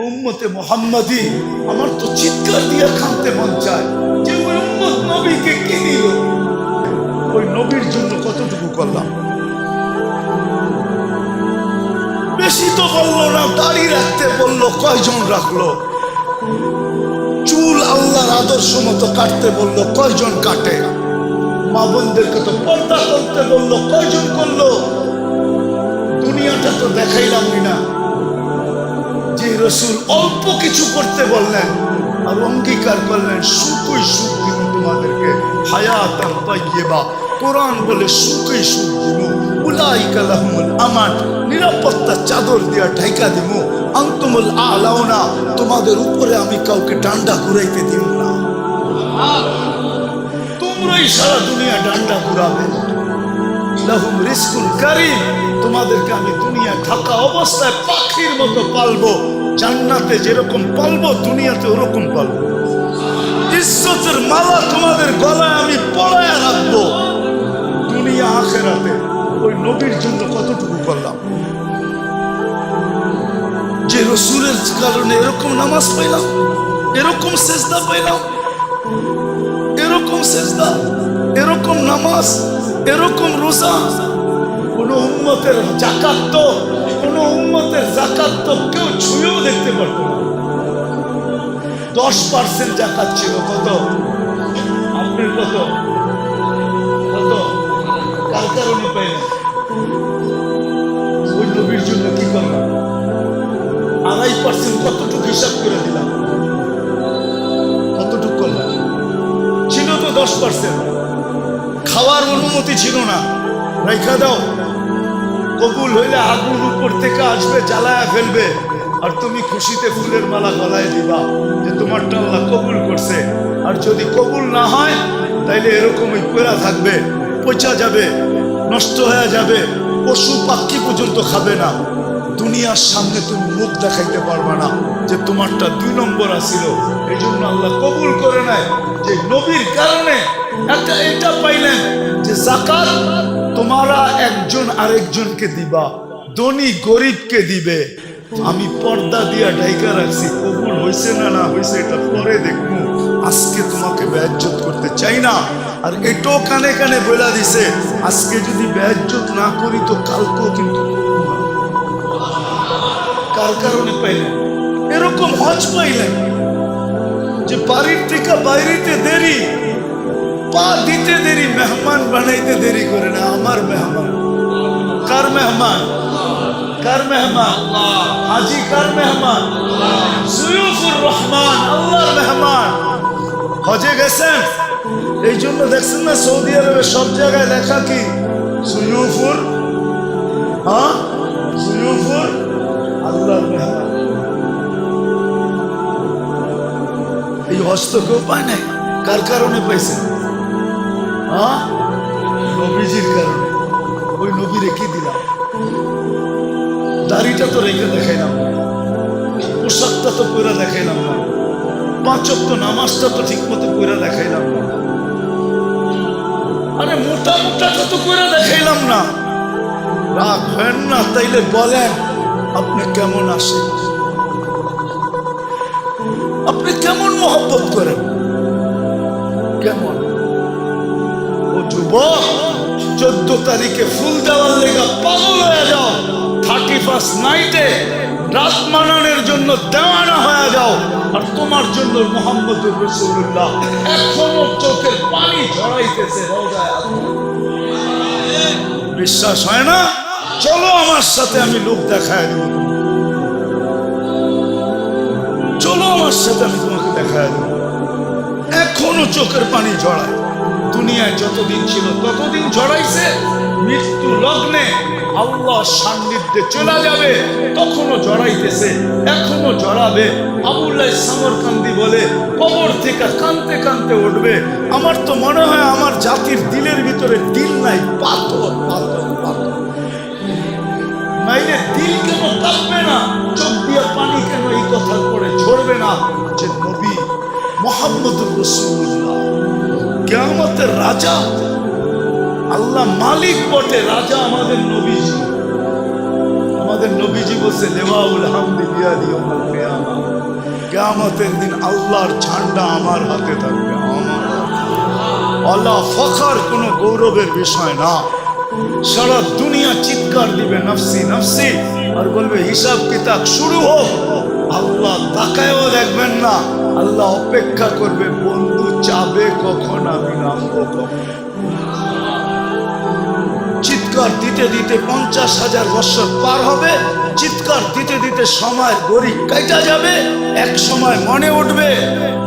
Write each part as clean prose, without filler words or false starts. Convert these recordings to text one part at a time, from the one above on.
উম্মতে মুহাম্মাদি, আমার তো চিৎকার দিয়ে কাঁদতে মন চায় যে ওই উম্মত নবীকে কি দিল, ওই নবীর জন্য কতটুকু করলাম। বেশি তো বললো না, দাড়ি রাখতে বললো, কয়জন রাখলো? চুল আল্লাহর আদর্শ মতো কাটতে বললো, কয়জন কাটে? মা বোনদেরকে তো পর্দা করতে বললো, কয়জন করলো? দুনিয়াটা তো দেখাইলামই না। যে রসুল অল্প কিছু করতে বললেন আর অঙ্গীকার করলেন সুখই সুখ দিব তোমাদেরকে, হায়াতান তাইয়্যিবা। কোরআন বলে সুখই সুখ দিব, উলাইকা লাহুমুল আমান, নিরাপত্তার চাদর দিয়া ঢাইকা দিব। আনতুমুল আলাউনা, তোমাদের উপরে আমি কাউকে ডান্ডা ঘুরাইতে দিব না। তোমরাই সারা দুনিয়া ডান্ডা ঘুরাবে। লাহুম রিজকুন কারীম, তোমাদেরকে আমি দুনিয়া থাকা অবস্থায় পাখির মতো পালবো। জান্নাতে যেরকম পালবো দুনিয়াতে ওরকম পালবো। ইজ্জতের মালা তোমাদের গলায় আমি পরায়া রাখবো দুনিয়া আখেরাতে। ওই নবীর জন্য কতটুকু করলাম। যে রসুলের কারণে এরকম নামাজ পাইলাম, এরকম সেজদা পাইলাম, এরকম সেজদা, এরকম নামাজ, এরকম রোজা। কোন উম্মতের যাকাত তো, কোন উম্মতের যাকাত তো কেউ ছুঁয়েও দেখতে পারত না। 10% যাকাত ছিল। কত? আপনার কত? কত? কার কারণে পাইলেন? ওই নবীর জন্য কি করলাম? 2.5% কতটুকু হিসাব করে দিলাম? কতটুকু করলাম? ছিল তো 10%। খাওয়ার অনুমতি ছিল না, রেখা দাও। কবুল হইলে আগুন উপর থেকে আসবে, জ্বালায়া ফেলবে, আর তুমি খুশিতে ফুলের মালা গলায় দিবা যে তোমারটা আল্লাহ কবুল করছে। আর যদি কবুল না হয় তাইলে এরকমই পড়া থাকবে, পচা যাবে, নষ্ট হয়ে যাবে, পশু পাখি পর্যন্ত খাবে না। দুনিয়ার সামনে তুমি মুখ দেখাইতে পারবে না যে তোমারটা 2 নম্বর আসিল। এই জন্য আল্লাহ কবুল করে নেয় যে নবীর কারণে এটা পাইলেন যে যাকাত তোমরা একজন আরেকজনকে দিবা, ধনী গরিবকে দিবে। আমি পর্দা দিয়া ঢাইকা রাখছি, কবুল হয়েছে না না হয়েছে এটা পরে দেখবো। আজকে তোমাকে বেইজ্জত করতে চাই না। আর এটাও কানে কানে বলে দিছে, আজকে যদি বেইজ্জত না করি তো কালকেও কিন্তু করবো না। কার কারণে পাইলেন? এরকম হজ পাইলেন যে বাড়ির থেকে বাইরেতে দেরি, পা দিতে দেরি, মেহমান বানাইতে দেরি করে না। আমার মেহমান। কার মেহমান? কার মেহমান? হাজি কার মেহমান? সুয়ুফুর রহমান, আল্লাহর মেহমান। হজে গেছেন, এই জন্য দেখছেন না সৌদি আরবে সব জায়গায় লেখা কি? সুয়ুফুর, হ্যাঁ সুয়ুফুর আল্লাহর মেহমান। এই হজ তো কেউ পায় নাই। কার কারণে পাইছেন? হ্যাঁ নবীজির কারণে। ওই নবীরে কি দিলাম? দাড়িটা তো রেখে দেখাইলাম না, পোশাকটা তো পরে দেখাইলাম না, 5 ওয়াক্ত নামাজটা তো ঠিক মতো পরে দেখাইলাম না, আরে মোটা মোটাটা তো পরে দেখাইলাম না। রাখবেন না তাইলে বলেন আপনি কেমন আসেন, আপনি কেমন মহব্বত করেন, কেমন? ও যুবক, 14 তারিখে ফুল দেওয়ার লেগা পাগল হয়ে যাও, 31st নাইটে রাত মানানোর জন্য দেওয়ানা হয়ে যাও। আর তোমার জন্য মুহাম্মদুর রাসূলুল্লাহ এখনো চোখের পানি ঝরাইতেছে রওজায়। বিশ্বাস হয় না? চলো আমার সাথে, আমি লোক দেখায় দেব। চলো আমার সাথে, আমি তোমাকে দেখায় দেব। এখনো চোখের পানি ঝরায়। দুনিয়ায় যতদিন ছিল ততদিন ঝরাইছে। মৃত্যু লগ্নে আল্লাহ সান্নিধ্যে চলে যাবে তখনও জড়াইতেছে, এখনো জড়াবে। আবুল্লাহ সামরকান্দি বলে কবর থেকে কাঁদতে কাঁদতে উঠবে। আমার তো মনে হয় আমার জাতির দিলের ভিতরে দিল নাই, পাথর পাথর পাথর। নাইলে দিল কেন কাঁদবে না? চোখ দিয়ে পানি কেন এই কথার পরে ঝরবে না যে নবী মুহাম্মদুর রাসূলুল্লাহ কিয়ামতের রাজা, আল্লাহ মালিক বটে, রাজা আমাদের নবীজি। আমাদের নবীজি বলছে লেওয়াউল হামদি বিয়াদি ইয়াউমুল কিয়ামা, কিয়ামতের দিন আল্লাহর ঝান্ডা আমার হাতে থাকবে, আল্লাহ ফখর কোনো গৌরবের বিষয় না। সারা দুনিয়া চিৎকার দিবে নফসি নফসি, আর বলবে হিসাব কিতাব শুরু হোক। আল্লাহ তাকায়ও দেখবেন না, আল্লাহ অপেক্ষা করবে বন্ধু চাবে কখন আমি নামবো কখন। চিৎকার দিতে দিতে 50,000 বছর পার হবে, চিৎকার দিতে দিতে সময় গড়ি কাটা যাবে। এক সময় মনে উঠবে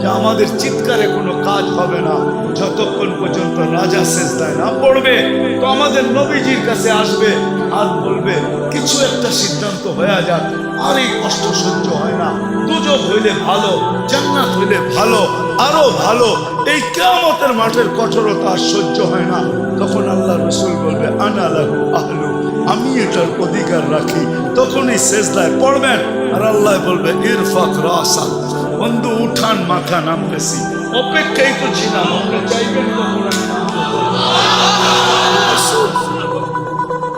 যে আমাদের চিৎকারে কোনো কাজ হবে না, যতক্ষণ পর্যন্ত রাজা সেজদায় না পড়বে। তো আমাদের নবীজির কাছে আসবে আর বলবে কিছু একটা সিদ্ধান্ত হয়ে যাক, আর এই কষ্ট সহ্য হয় না, দুজক হইলে ভালো, জান্নাত হইলে ভালো, আরো ভালো। এই কিয়ামতের মাঠের কঠোরতা আর সহ্য হয় না। তখন আল্লাহ রসুল বলবে আনা লাহু আহলু, আমি এটার অধিকার রাখি। তখনই সেজদায় পড়বেন আর আল্লাহ বলবে ইরফাক রাসা, বন্ধু উঠান মাথা নামতেছি। অপেক্ষাই তো ছিলাম, আপনি চাইবেন কখন আমি নামবো।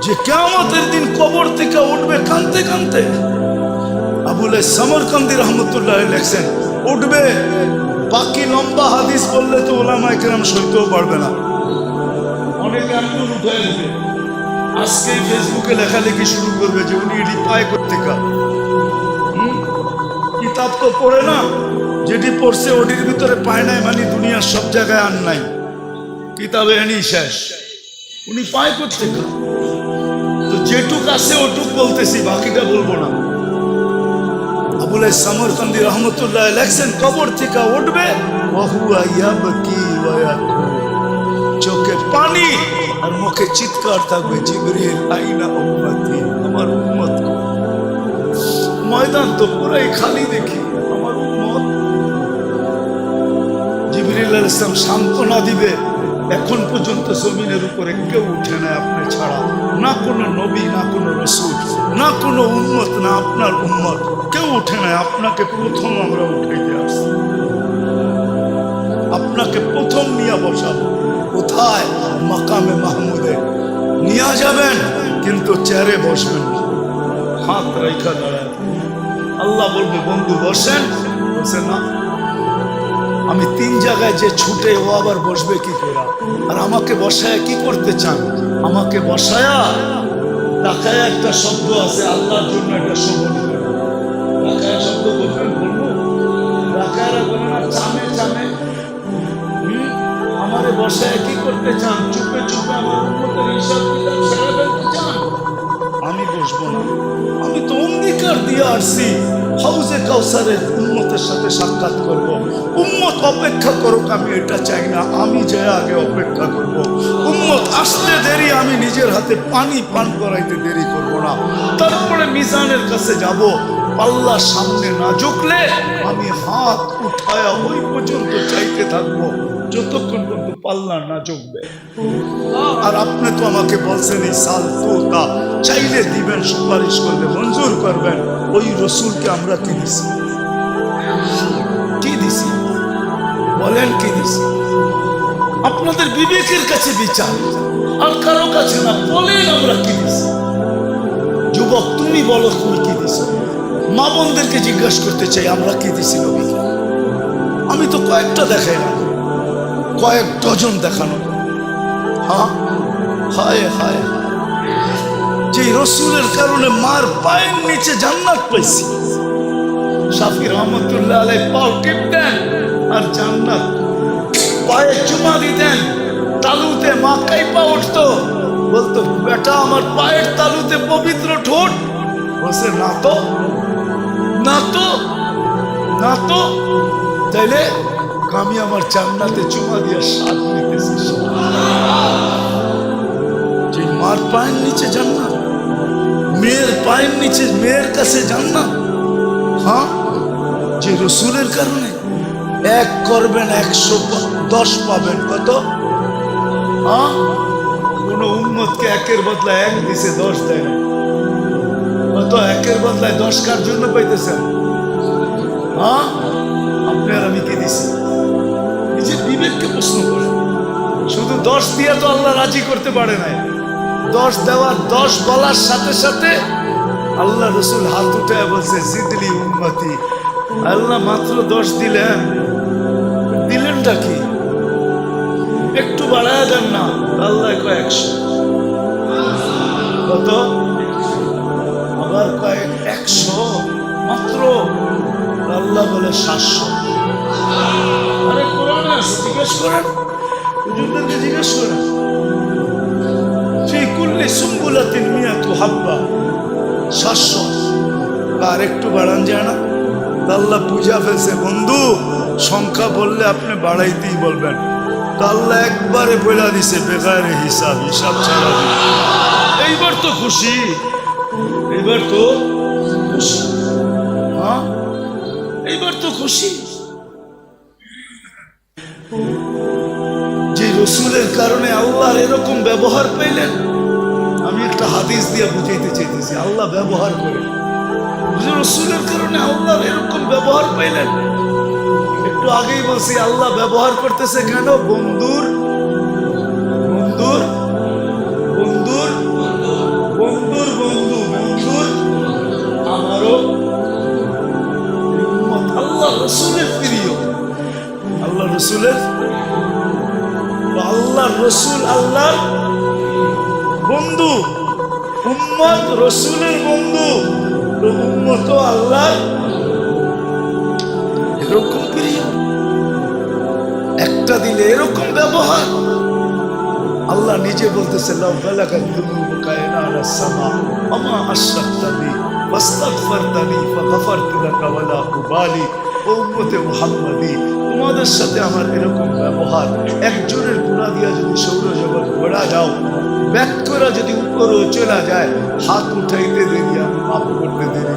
যে কিয়ামতের দিন কবর থেকে উঠবে কাঁদতে কাঁদতে। আবুল সমরকান্দি রহমতুল্লাহ লেখছেন উঠবে, বাকি লম্বা হাদিস বললে তো ওলামায়ে কেরাম সইতেও পারবে না। অনেকে আঙ্গুল উঠে দেবে, আজকে ফেসবুকে লেখালেখি শুরু করবে যে উনি এটি পায় কোত্থেকে। কিতাব তো পড়ে না, যেটি পড়ছে ওটির ভিতরে পায় নাই, মানে দুনিয়ার সব জায়গায় আর নাই, কিতাবে এনি শেষ। উনি পায় কোত্থেকে? তো যেটুক আছে ওটুক বলতেছি, বাকিটা বলবো না। আবুল সমরকান্দি রহমতুল্লাহ লেখছেন কবর থেকে উঠবে, চোখে পানি আর মুখে চিৎকার থাকবে, জিবরিল আইনা উম্মতি, আমার উম্মত। ময়দান তো পুরাই খালি দেখি, আমার উম্মত। জিবরিল আলাইহিস সালাম সান্ত্বনা দিবে, এখন পর্যন্ত জমিনের উপরে কেউ উঠে না আপনি ছাড়া, না কোনো নবী, না কোনো রসুল, না কোনো উম্মত, না আপনার উম্মত, কেউ উঠে নাই। আপনাকে প্রথম আমরা উঠাইতে আসছি, আপনাকে প্রথম নিয়ে বসাবো। কোথায়? মাকামে মাহমুদে নিয়ে যাবেন, কিন্তু চেয়ারে বসবেন না, হাত রেখা দাঁড়ায়। আল্লাহ বলবে বন্ধু বসেন, বসে না। আমি 3 জায়গায় যে ছুটে, ও আবার বসবে কি করে? আর আমাকে বসায়া কি করতে চান? আমাকে বসায়া টাকায় একটা শব্দ আছে, আল্লাহর জন্য একটা শোভন করে টাকায় শব্দ বলবেন, বলবো টাকায়রা বলে না চামে চামে। আমারে বসায় কি করতে চান? চুপে চুপে আমার উম্মতের হিসাব কিতাব সেরে ফেলতে চান? আমি বসবো না। আমি তো অঙ্গীকার দিয়ে আসছি হাউজে কাউসারের উম্মতের সাথে সাক্ষাৎ করব। উম্মত অপেক্ষা করুক, আমি এটা চাই না, আমি যে আগে অপেক্ষা করব। উম্মত আসতে দেরি, আমি নিজের হাতে পানি পান করাইতে দেরি করব না। তারপরে মিজানের কাছে যাব, পাল্লার সামনে না ঝুঁকলে আমি হাত উঠায়া ওই পর্যন্ত চাইতে থাকবো যতক্ষণ পর্যন্ত পাল্লা না ঝুঁকবে। আর আপনি তো আমাকে বলছেন এই সাল তো তা চাইলে দিবেন, সুপারিশ করলে মঞ্জুর করবেন। ওই রসুলকে আমরা কি দিছি? কি দিছি বলেন? কি দিছি? আপনাদের বিবেকের কাছে বিচার, আর কারো কাছে না। বলেন আমরা কি দিছি? যুবক তুমি বলো, তুমি কি দিছো? মা বোনদেরকে জিজ্ঞাসা করতে চাই আমরা কি দিছি নবীকে। আমি তো কয়েকটা দেখাই না, কয়েক ডজন দেখানো। হ্যাঁ, হায় হায়, যে রসুলের কারণে মার পায়ের নিচে জান্নাত পাইছি। শাফি রহমতুল্লাহ আলাইহি পাও টিপতেন আর জান্নাত পায়ে চুমা দিতেন। তালুতে মা কাইপা উঠতো, বলতো বেটা আমার পায়ের তালুতে পবিত্র ঠোঁট। বসে না তো, না তো, না তো। তাইলে আমি আমার জান্নাতে চুমা দিয়ে স্বাদ নিতেছি। যে মার পায়ের নিচে জান্নাত, মেয়ের পায়ের নিচে মেয়ের কাছে জান্নাত। হ্যাঁ, যে রসুলের কারণে এক করবেন 110 পাবেন। কত? হ্যাঁ, কোন উম্মতকে একের বদলায় 1 দিছে, 10 দেয় না। কত? একের বদলায় 10 কার জন্য পাইতেছেন? হ্যাঁ, আপনি আর আমি কি দিছি? নিজের বিবেককে প্রশ্ন করেন। শুধু 10 দিয়ে তো আল্লাহ রাজি করতে পারে নাই। 10 দেওয়ার 10 বলার সাথে সাথে আল্লাহ রসুল হাত উঠে বলছে জিদলি উম্মতি, আল্লাহ মাত্র 10 দিলেন, দিলেনটা কি? একটু বাড়ায় দেন না, আল্লাহ কয় 100। কত? আবার কয় 100 মাত্র, আল্লাহ বলে 700। আরে কোরআনে আছে, জিজ্ঞেস করেন, হুজুরদেরকে জিজ্ঞেস করেন। ফি কুল্লি সুম্বুলাতিন মিয়াতু হাব্বা, 700। আর একটু বাড়ান যায় না? আল্লাহ বুঝা ফেলছে, বন্ধু সংখ্যা বললে আপনি বাড়াইতেই বলবেন। তো আল্লাহ একবারে বলে দিছে বেগারে হিসাব, হিসাব ছাড়া। এইবার তো খুশি, এইবার তো খুশি, হ্যাঁ এইবার তো খুশি। যে রসুলের কারণে আল্লাহর এরকম ব্যবহার পাইলেন, আমি একটা হাদিস দিয়ে বুঝাইতে চাইতেছি। আল্লাহ ব্যবহার করে, রসুলের কারণে আল্লাহর এরকম ব্যবহার পাইলেন। একটু আগেই বলছি আল্লাহ ব্যবহার করতেছে কেন? বন্ধুর বন্ধুর বন্ধুর বন্ধুর বন্ধু, বন্ধুর আমারও আল্লাহ রসুলের প্রিয়, আল্লাহ রসুলের, আল্লাহ রসুল আল্লাহর বন্ধু, উম্মত রসুলের বন্ধু, উম্মত আল্লাহর এরকম প্রিয়। একটা দিলে এরকম ব্যবহার। আল্লাহ নিজে বলতেছে লাউ বালাগাত যুনুবুকা ইলা সামা ওমা আশরাকতানি ওয়াস্তাগফারতানি ফাগফারতু লাকা ওয়ালা উবালি। ও উম্মতে মুহাম্মাদি, তোমাদের সাথে আমার এরকম ব্যবহার, একজনের গুনাহ দিয়া যদি সৌরজগৎ ঘোরা যাও, ব্যাক করা যদি উপরেও চলা যায়, হাত উঠাইতে দেরি, আমি মাফ করতে দেরি।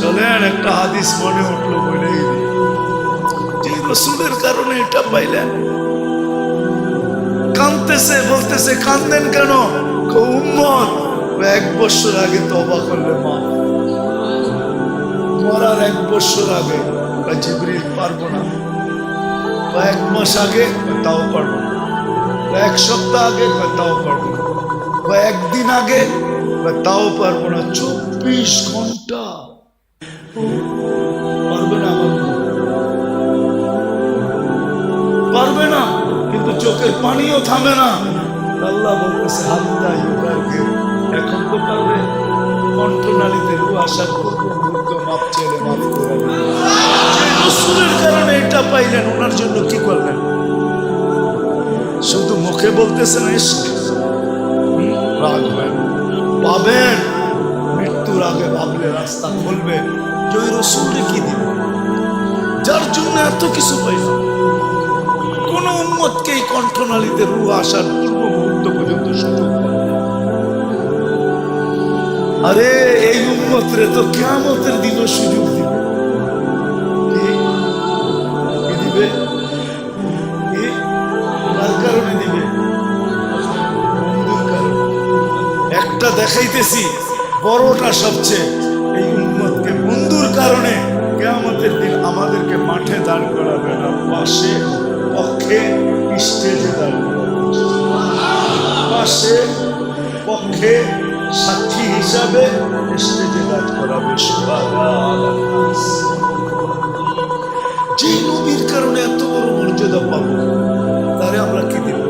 চলেন একটা হাদিস মনে উঠলো, বলেই যে রসুলের কারণে এটা পাইলেন। কাঁদতেছে, বলতেছে কাঁদেন কেন? উম্মত 1 বছর আগে তওবা করলে মাফ, মরার 1 বছর আগে জিবরিল পারবো না, 1 মাস আগে তাও পারবো না, 1 সপ্তাহ আগে তাও পারবো না, 1 দিন আগে তাও পারবো না, 24 ঘন্টা পারবে না, পারবে না। কিন্তু চোখের পানিও থামে না। আল্লাহ বলতেছে হাত্তা ইউগারকে, এখন তো পারবে, কণ্ঠনালীতে রু আসার পূর্ব মাপ চেলে মাফ করে। রসুলের কারণে এটা পাইলেন, ওনার জন্য কি করলেন? শুধু মুখে বলতেছেন রাখবেন, পাবেন, মৃত্যুর আগে ভাবলে রাস্তা খুলবে। যে ওই রসুলকে কি দিবে, যার জন্য এত কিছু পাইলাম। কোন উম্মতকে এই কণ্ঠনালীতে রু আসার পূর্ব মুহূর্ত পর্যন্ত সুযোগ দেয়। আরে এই উম্মতরে তো কিয়ামতের দিনও সুযোগ দিবে। কি দিবে? কার কারণে দিবে? বন্ধুর কারণে। একটা দেখাইতেছি, বড়টা সবচেয়ে, এই উম্মতকে বন্ধুর কারণে কিয়ামতের দিন আমাদেরকে মাঠে দাঁড় করাবে না, পাশে পক্ষে স্টেজে দাঁড় করাবে, পাশে পক্ষে সাক্ষী হিসাবে স্টেজে দাঁড় করাবে। যে নবীর কারণে এত বড় মর্যাদা পাবো, তারে আমরা কি দিব?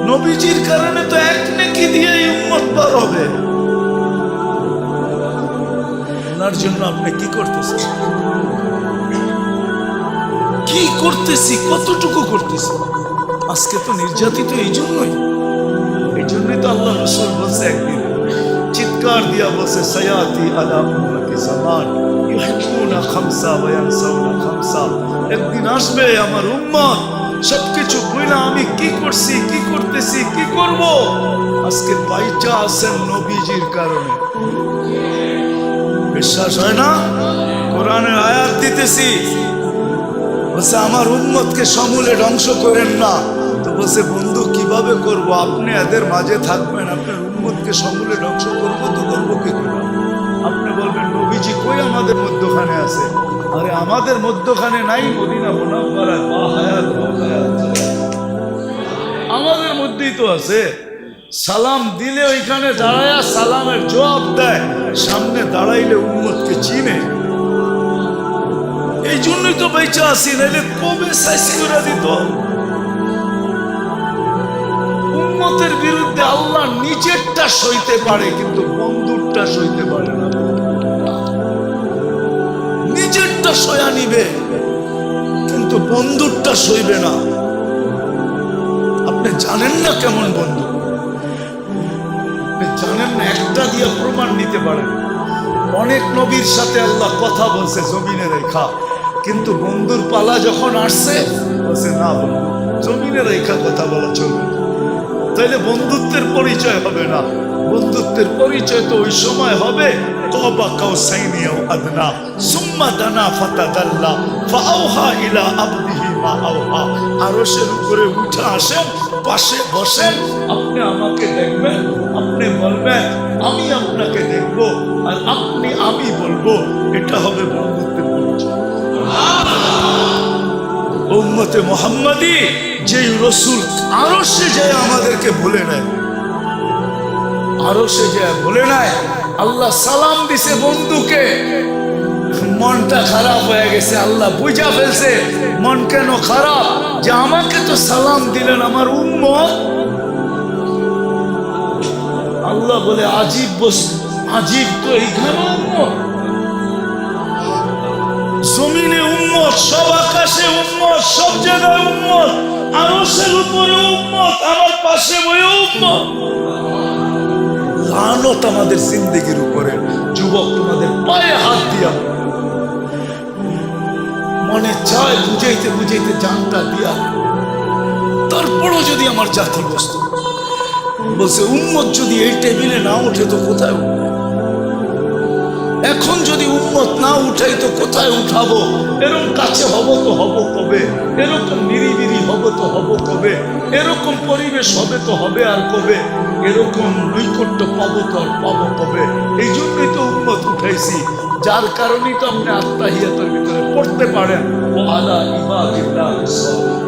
নবীজির কারণে তো এক নেকি দিয়ে উম্মত পার হবে। ওনার জন্য আপনি কি করতেছেন? কি করতেছি, কতটুকু করতেছি? আজকে তো নির্যাতিত এই জন্যই তো আল্লাহ রাসূল বলছে, একদিন চিৎকার দিয়া বলছে, সায়াতি আলা উম্মতি জামান ইউহিব্বুনা খামসা ওয়া ইয়ানসাউনা খামসা। একদিন আসবে আমার উম্মত সবকিছু ভুলে আমি কি করছি, কি করতেছি, কি করব, আজকে বাইচা আছেন নবীজির কারণে। বিশ্বাস হয় না? কোরআনের আয়াত দিতেছি, বলছে আমার উম্মতকে সমূলে ধ্বংস করেন না। তো বলছে বন্ধু কিভাবে করব? আপনি এদের মাঝে থাকবেন, আপনার উম্মতকে সমূলে ধ্বংস করবো তো করবো কি করে? আপনি বলবেন নবীজি কই আমাদের মধ্যখানে আছে? আরে আমাদের মধ্যখানে নাই, মদিনা মুনাওয়ারায় মা হায়াত আমাদের মধ্যেই তো আছে। সালাম দিলে ওইখানে দাঁড়ায়া সালামের জবাব দেয়, সামনে দাঁড়াইলে উম্মতকে চিনে। এই জন্যই তো বেঁচে আসি, নাইলে কবে সাইজ করে দিত। উম্মতের বিরুদ্ধে আল্লাহ নিজেরটা সইতে পারে, কিন্তু বন্ধুরটা সইতে পারে না। নিজেরটা সয়া নিবে, কিন্তু বন্ধুরটা সইবে না। আপনি জানেন না কেমন বন্ধু, আপনি জানেন না। একটা দিয়ে প্রমাণ নিতে পারেন। অনেক নবীর সাথে আল্লাহ কথা বলছে জমিনে রেখা, কিন্তু বন্ধুর পালা যখন আসছে বলছে না, বন্ধু জমিনে রেখা কথা বলা চলবে, তাইলে বন্ধুত্বের পরিচয় হবে না। বন্ধুত্বের পরিচয় তো ওই সময় হবে কবা কাউসাইনি আও আদনা সুম্মা দানা ফাতাদাল্লা ফাআওহা ইলা আবদিহি মা আওহা। আরশের উপরে উঠে আসেন, পাশে বসেন, আপনি আমাকে দেখবেন, আপনি বলবেন আমি আপনাকে দেখব, আর আপনি আমি বলবো। এটা হবে বন্ধুত্বের পরিচয়। উম্মতে মুহাম্মাদি যেই রসুল আরশে যায় আমাদেরকে ভুলে নেয়, আরশে যায় ভুলে নেয়। আল্লাহ সালাম দিছে বন্ধুকে, মনটা খারাপ হয়ে গেছে। আল্লাহ বুঝা ফেলছে মন কেন খারাপ, যে আমাকে তো সালাম দিলেন আমার উম্মত। আল্লাহ বলে আজীব বস্তু, আজীব তো এইখানে উম্মত, জমিনে উম্মত, সব আকাশে উম্মত, সব জায়গায় উম্মত, আরশের উপরে উম্মত, আমার পাশে বয়ে উম্মত। লানত আমাদের জিন্দেগির উপরে। যুবক, তোমাদের পায়ে হাত দিয়া মনে চায় বুঝাইতে বুঝাইতে জানটা দিয়া, তারপরও যদি আমার জাতি বস্তু বলছে উম্মত যদি এই টেবিলে না উঠে তো কোথায় উঠবে? এখন যদি উম্মত না উঠাই তো কোথায় উঠাবো? এরকম কাছে হব তো হব কবে? এরকম নিরিবিরি হব তো হব কবে? এরকম পরিবেশ হবে তো হবে আর কবে? এরকম নৈকট্য পাবো তো আর পাবো কবে? এই জন্যই তো উম্মত উঠাইছি, যার কারণেই তো আপনি আত্মাহিয়াতের ভিতরে পড়তে পারেন ও আলা ইবাদিল্লাহিস সালিহিন।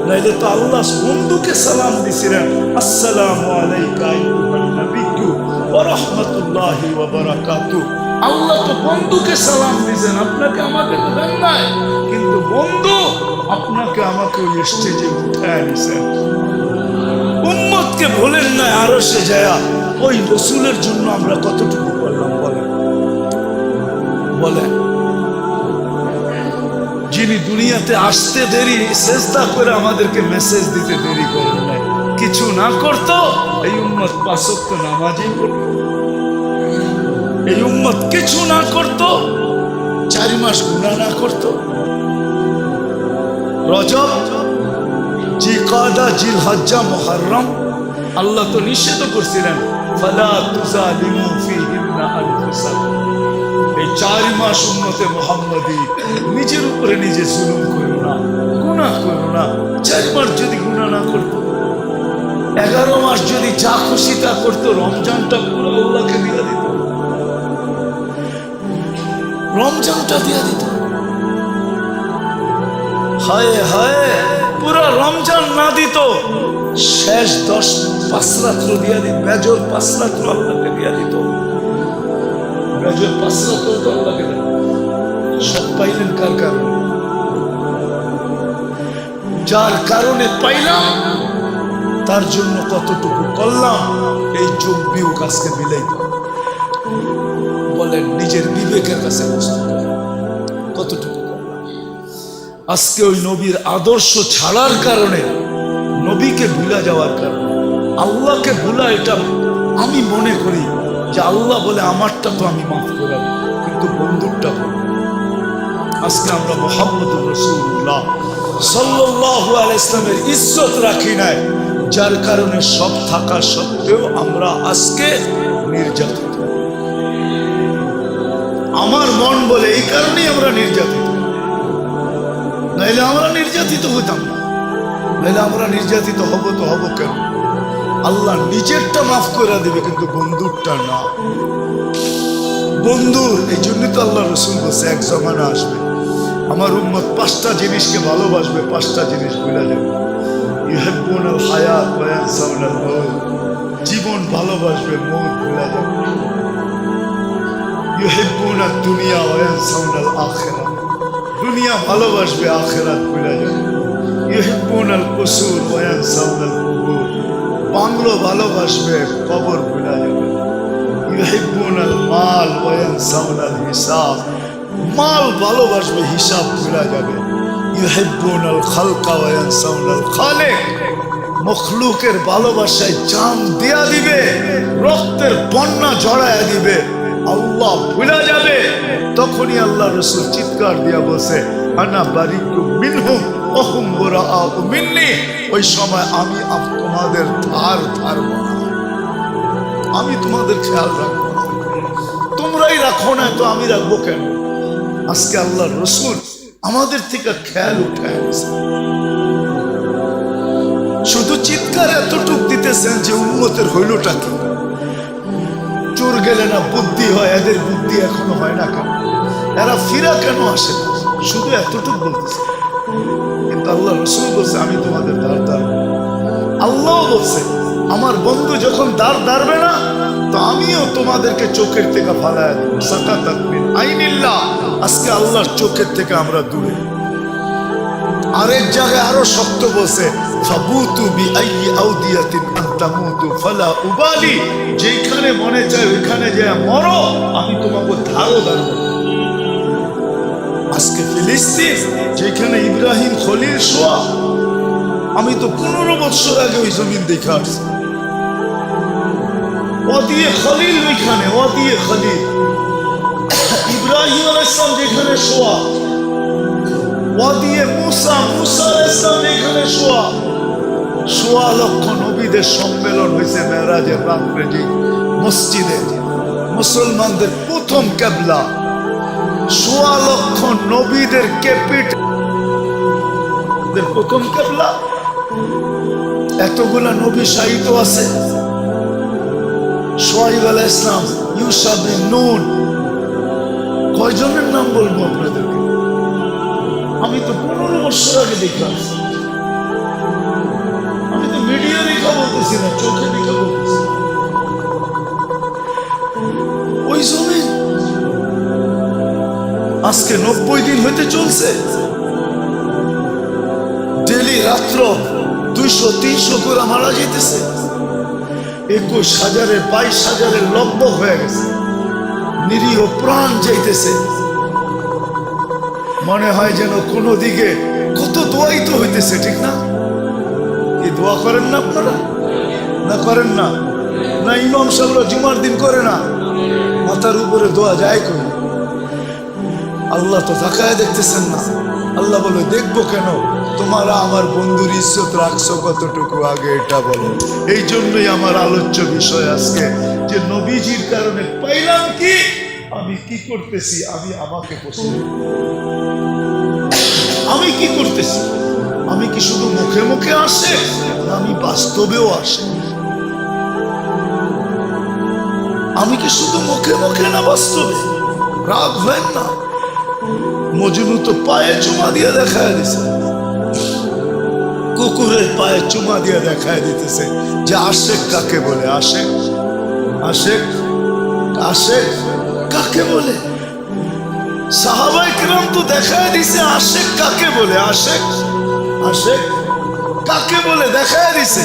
নাইলে তো আল্লাহ বন্ধুকে সালাম দিছিলেন, আসসালামু আলাইকা আইয়ুহান নাবিয়্যু ওয়া রাহমাতুল্লাহি ওয়া বারাকাতুহু। আল্লাহ তো বন্ধুকে সালাম দিয়েছেন, আপনাকে আমাকে তো দেন নাই, কিন্তু বন্ধু আপনাকে আমাকে ওই স্টেজে উঠায় নিছেন। উম্মতকে ভুলেন না। আরশে যায়া ওই রসুলের জন্য আমরা কতটুকু করলাম বলেন? বলেন, যিনি দুনিয়াতে আসতে দেরি, চেষ্টা করে আমাদেরকে মেসেজ দিতে দেরি করেন নাই, কিছু না করতো এই উম্মত 5 ওয়াক্ত নামাজই পড়তো। এই উম্মত কিছু না করতো, 4 মাস গুনাহ না করতো। রজব, জিকাদা, জিলহজ্জা, মুহররম আল্লাহ তো নিষেধ করছিলেন, ফালা তুযালিমু ফীহিন্না আনফুসাকুম। এই 4 মাস উম্মতে মুহাম্মাদি নিজের উপরে নিজে জুলুম করো না, গুনাহ করো না। 4 মাস যদি গুনাহ না করতো, 11 মাস যদি যা খুশি তা করতো, রমজানটা পুরো আল্লাহকে দিয়ে দিত, রমজানটা দিয়ে দিত। হায় হায়, পুরো রমজান না দিত, শেষ 5 রাত্র দিয়ে দিত, বেজর 5 রাত্র আল্লাহকে দিয়ে দিত। বেজর 5 রাত্র তো আল্লাহকে দিত। সব পাইলেন কার কারণে? যার কারণে পাইলাম তার জন্য কতটুকু করলাম, এই যোগ বিয়োগ আজকে মিলাইতে বলেন, নিজের বিবেকের কাছে বসতে কতটুকু করলাম। আজকে ওই নবীর আদর্শ ছাড়ার কারণে, নবীকে ভুলা যাওয়ার কারণে, আল্লাহকে ভুলা, এটা আমি মনে করি যে আল্লাহ বলে আমারটা তো আমি মাফ করলাম, কিন্তু বন্ধুরটা বলি। আজকে আমরা মুহাম্মদুর রাসূলুল্লাহ সাল্লাল্লাহু আলাইহি ইসলামের ইজ্জত রাখি নাই, যার কারণে সব থাকা সত্ত্বেও আমরা আজকে নির্যাতিত। আমার মন বলে এই কারণেই আমরা নির্যাতিত, নাইলে আমরা নির্যাতিত হইতাম না। নাইলে আমরা নির্যাতিত হব তো হব কেন? আল্লাহ নিজেরটা মাফ করে দিবে, কিন্তু বন্ধুরটা না। বন্ধুর এই জন্য তো আল্লাহ রসুল বলছে এক জমানা আসবে আমার উম্মত 5টা জিনিসকে ভালোবাসবে, 5টা জিনিস ভুলে যাবে। ইউহিব্বুনাল হায়াত ওয়া ইয়ানসাউনাল মউত, জীবন ভালোবাসবে, মউত ভুলে যাবে। ইউহিব্বুনা দুনিয়া ওয়া ইয়ানসাউনাল আখিরা, দুনিয়া ভালোবাসবে, আখিরাত ভুলে যাবে। ইউহিব্বুনাল কুসুর ওয়া ইয়ানসাউনাল কুবুর, বাংলো ভালোবাসবে, কবর ভুলে যাবে। ইউহিব্বুনাল মাল ওয়া ইয়ানসাউনাল হিসাব, মাল ভালোবাসবে, হিসাব ভুলে যাবে। ইউহিব্বুনাল খালকা ওয়া ইয়ানসাউনাল খালিক, মখলুকের ভালোবাসায় জান দিয়া দিবে, রক্তের বন্যা জড়ায়া দিবে, আল্লাহ ভুলে যাবে। তখনই আল্লাহ রাসূল চিৎকার দিয়া বসে, আনা বারিকু মিনহুম ওয়া হুম বুরাআউ মিন্নি, ওই সময় আমি তোমাদের ধার ধারব না, আমি তোমাদের খেয়াল রাখবো না, তোমরাই রাখো না তো আমি রাখবো কেন? আজকে আল্লাহ রাসূল আমাদের থেকে খেয়াল উঠায় শুধু চিৎকার এতটুক দিতেছেন যে উম্মতের হইলটা কি? চোর গেলে না বুদ্ধি হয়, এদের বুদ্ধি এখনো হয় না কেন? এরা ফিরা কেন আসে? শুধু এতটুক বলতেছে, কিন্তু আল্লাহ রাসূল বলছে আমি তোমাদের দ্বার দাঁড়াবো। আল্লাহ বলছে আমার বন্ধু যখন দ্বার দাঁড়বে না, তো আমিও তোমাদেরকে চোখের থেকে ফালায় দেব। সাকাতাত মিন আইনিল্লাহ, আজকে আল্লাহর চোখের থেকে আমরা দূরে। আরেক জায়গায় আরো শক্ত বলছে, ফাবুতু বিআইয়ি আউদিয়াতিন আনতামুতু ফালা উবালি, যেখানে মনে চায় ওইখানে যায় মরো, আমি তোমাকে ধারও দাঁড়াবো। আজকে ফিলিস্তিন যেখানে ইব্রাহিম খলিল শোয়া, আমি তো 15 বছর আগে ওই জমিন দেখে আসছি। ওয়াদিয়ে খলিল, ওইখানে ওয়াদিয়ে খলিল ইব্রাহিম আলাইহিস সালাম যেখানে শোয়া, ওয়াদিয়ে মুসা, মুসা আলাইহিস সালাম যেখানে শোয়া, 1.25 লক্ষ নবীদের সম্মেলন হয়েছে মেরাজের রাত্রে যে মসজিদে, মুসলমানদের প্রথম কিবলা, 1.25 লক্ষ নবীদের ক্যাপিটাল, প্রথম কিবলা। এতগুলা নবী শাহিদ আছে, শুআয়ব আলাইহিস সালাম, ইউসা বিন নূন, কয়জনের নাম বলবো আপনাদেরকে? আমি তো 15 বছর আগে দেখে আসছি, আমি তো মিডিয়া দেখা বলতেছি না, চোখে দেখা বলতেছি। ওই জমি আজকে 90 দিন হইতে চলছে, ডেলি রাত্র 200-300 করে মারা যেতেছে, 21,000-এর 22,000-এর লব্ধ হয়ে গেছে, নিরীহ প্রাণ যাইতেছে। মনে হয় যেন কোনো দিকে কত দোয়াই তো হইতেছে, ঠিক না? এই দোয়া করেন না আপনারা? না করেন না? না ইমাম সাহেবরা জুমার দিন করে না? মাথার উপরে দোয়া যায় কই? আল্লাহ তো তাকায় দেখতেছেন না। আল্লাহ বলে দেখবো কেন? তোমারা আমার বন্ধুর ইজ্জত রাখছো কতটুকু, আগে এটা বলো। এই জন্যই আমার আলোচ্য বিষয় আজকে যে নবীজির কারণে পাইলাম কি, আমি কি করতেছি, আমি আমাকে প্রশ্ন, আমি কি করতেছি? আমি কি শুধু মুখে মুখে আসে, আমি বাস্তবেও আসে? আমি কি শুধু মুখে মুখে না বাস্তবে? রাগ হয় না? মজনু তো পায়ে চুমা দিয়ে দেখায় দিছে, কুকুরের পায়ে চুমা দিয়ে দেখায় দিতেছে যে আশেক কাকে বলে। আশেক, আশেক, আশেক কাকে বলে? সাহাবায়ে কিরাম তো দেখায় দিছে আশেক কাকে বলে। আশেক, আশেক কাকে বলে দেখায় দিছে।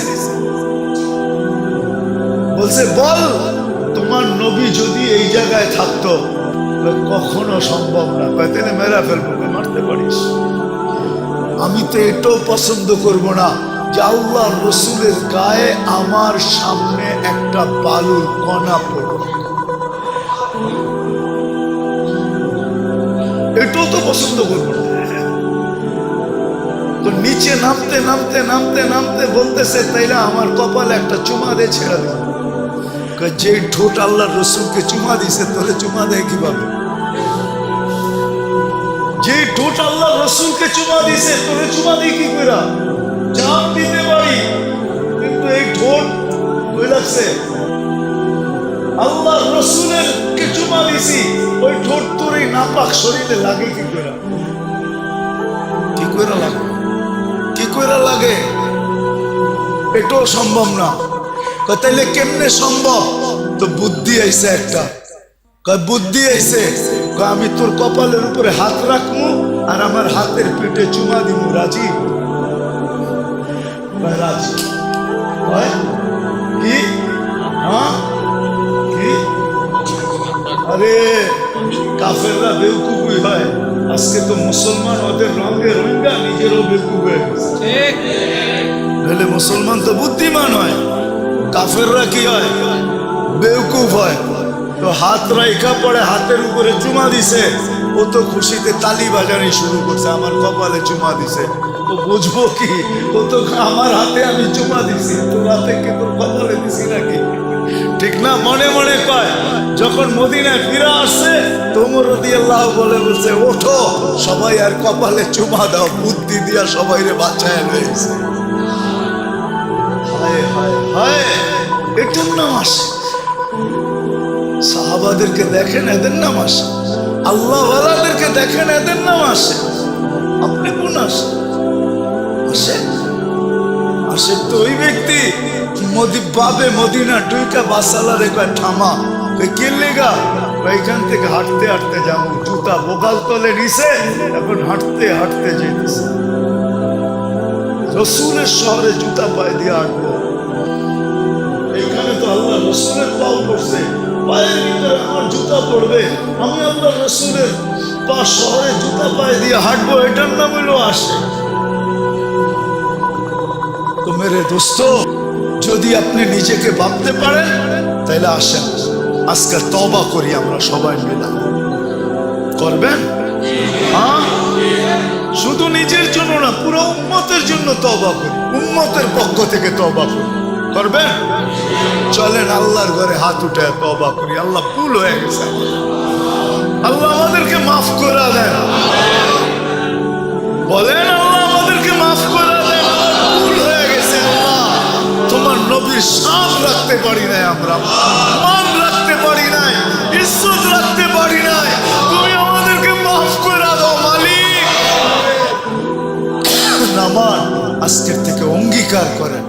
বলছে বল তোমার নবী যদি এই জায়গায় থাকতো, কখনো সম্ভব না। তাহলে মেরা ফেলবো, মারতে পারিস। আমি তো এটাও পছন্দ করব না যে আল্লাহ রসুলের গায়ে আমার সামনে একটা বালুর কণা পড়বে, এটাও তো পছন্দ করব না। তো নিচে নামতে নামতে নামতে নামতে বলতেছে তাইলে আমার কপালে একটা চুমা দিয়ে ছেড়ে দেব। যে ঠোঁট আল্লাহ রসুলকে চুমা দিছে তোরে চুমা দেয় কিভাবে? যে ঠোঁট আল্লাহ রসুলকে চুমা দিছে তোরে চুমা দিই কি করে? চাপ দিতে পারি, কিন্তু এই ঠোঁট ওই লাগছে আল্লাহ রসুলের কে চুমা দিছি, ওই ঠোঁট তোর এই নাপাক শরীরে লাগে কি করে? কি করে লাগে? কি করে লাগে? এটাও সম্ভব না। তাইলে কেমনে সম্ভব? তো বুদ্ধি আইছে একটা, কয় বুদ্ধি আইছে, কয় আমি তোর কপালের উপরে হাত রাখবো আর আমার হাতের পিঠে চুমা দিব, রাজি? কয় রাজি। কয় কি? হ্যাঁ কি? আরে কাফেররা বেউকুফই হয়, আজকে তো মুসলমান ওদের রঙে রঙা নিজেরও বেউকুফ হয়ে গেছে। তাহলে মুসলমান তো বুদ্ধিমান হয়, কাফেররা কি হয়? বেউকুফ হয়। তো হাত রাইখা পড়ে হাতের উপরে চুমা দিছে, ও তো খুশিতে তালি বাজানি শুরু করছে, আমার কপালে চুমা দিছে। ও বুঝবো কি? ও তো আমার হাতে আমি চুমা দিছি, তোর হাতে কি তোর কপালে দিছি নাকি? ঠিক না? মনে মনে কয়। যখন মদিনায় ফিরে আসছে ওমর রাদিয়াল্লাহু বলে বলছে, ওঠো সবাই আর কপালে চুমা দাও, বুদ্ধি দিয়া সবাই রে বাঁচায় রয়েছে। হায় হায় হায়, এটার নাম আসে। সাহাবাদেরকে দেখেন, এদের নাম আসে। আল্লাহওয়ালাদেরকে দেখেন, এদের নাম আসে। আপনি কোন আসে? আসে আসে তো ওই ব্যক্তি বাবে মদিনা টুইকা বাসালা রেখা ঠামা কে লেগা, এখান থেকে হাঁটতে হাঁটতে যাবো, জুতা বোকাল তলে নিছে, এখন হাঁটতে হাঁটতে যেতেছে। রসুলের শহরে জুতা পায়ে দিয়ে হাঁটবো, এখানে তো আল্লাহ রসুলের পাও পড়ছে, পায়ের ভিতরে আমার জুতা পড়বে, আমি আল্লাহ রসুলের পা শহরে জুতা পায়ে দিয়ে হাঁটবো, এটার নাম হইলো আসে। তো মেরে দোস্ত, যদি আপনি নিজেকে ভাবতে পারেন তাহলে আসেন আজকে তওবা করি আমরা সবাই মিলে। করবেন? হ্যাঁ, শুধু নিজের জন্য না, পুরো উম্মতের জন্য তওবা করি, উম্মতের পক্ষ থেকে তওবা করি। করবেন? চলেন আল্লাহর ঘরে হাত উঠে তওবা করি। আল্লাহ ভুল হয়ে গেছে, আল্লাহ আমাদেরকে মাফ করে দেন। বলেন আল্লাহ আমাদেরকে মাফ করে দেন, ভুল হয়ে গেছে। আল্লাহ তোমার নবীর শান রাখতে পারি নাই, আমরা মান রাখতে পারি নাই, ইজ্জত রাখতে পারি নাই, তুমি আমাদেরকে মাফ করে দাও মালিক। নামান আজকের থেকে অঙ্গীকার করেন